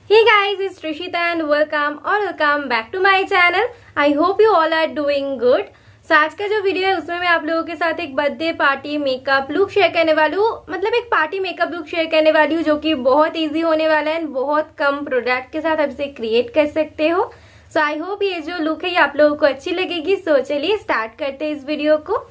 Hey guys, it's Trisita and welcome back to my channel. I hope you all are doing good. So आज का जो video है उसमें मैं आप लोगों के साथ एक birthday party makeup look share करने वाली हूँ, मतलब एक पार्टी मेकअप लुक शेयर करने वाली हूँ जो कि बहुत इजी होने वाला है। बहुत कम प्रोडक्ट के साथ आप इसे क्रिएट कर सकते हो। सो आई होप ये जो लुक है ये आप लोगों को अच्छी लगेगी। सो चलिए स्टार्ट करते हैं इस वीडियो को।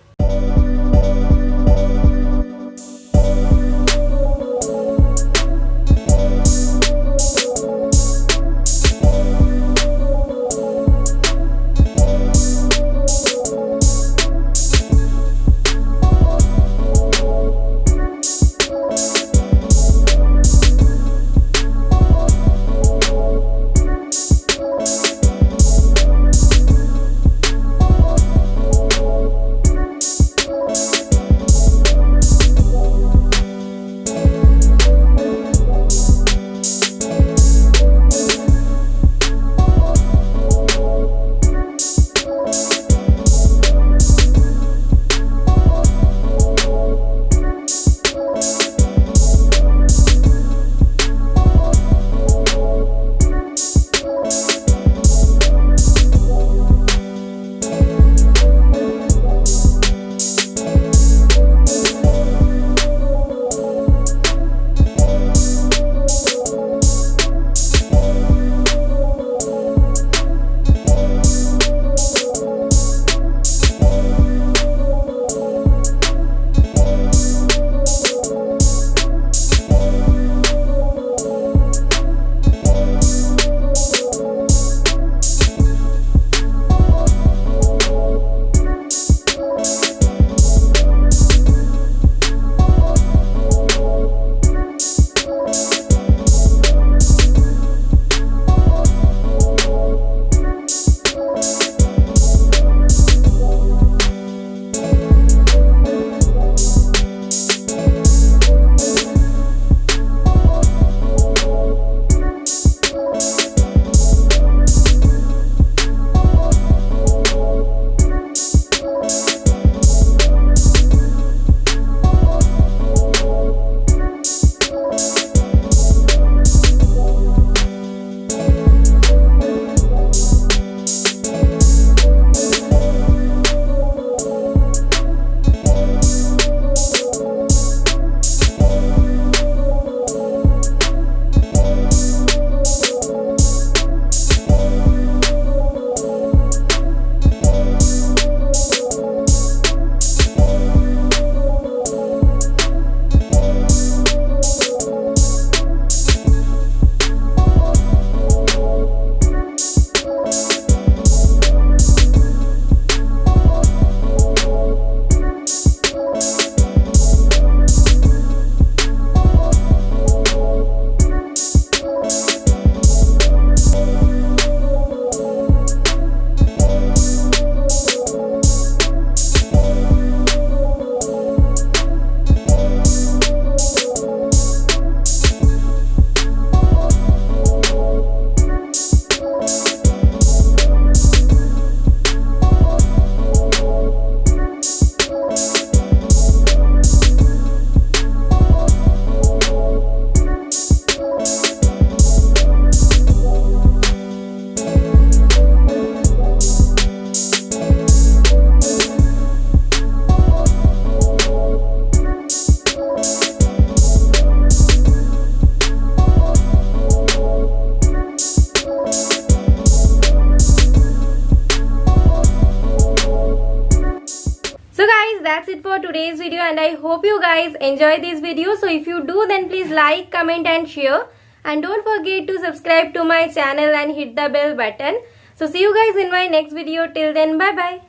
That's it for today's video and I hope you guys enjoy this video. So if you do, then please like, comment and share, and don't forget to subscribe to my channel and hit the bell button. So see you guys in my next video. Till then, bye bye.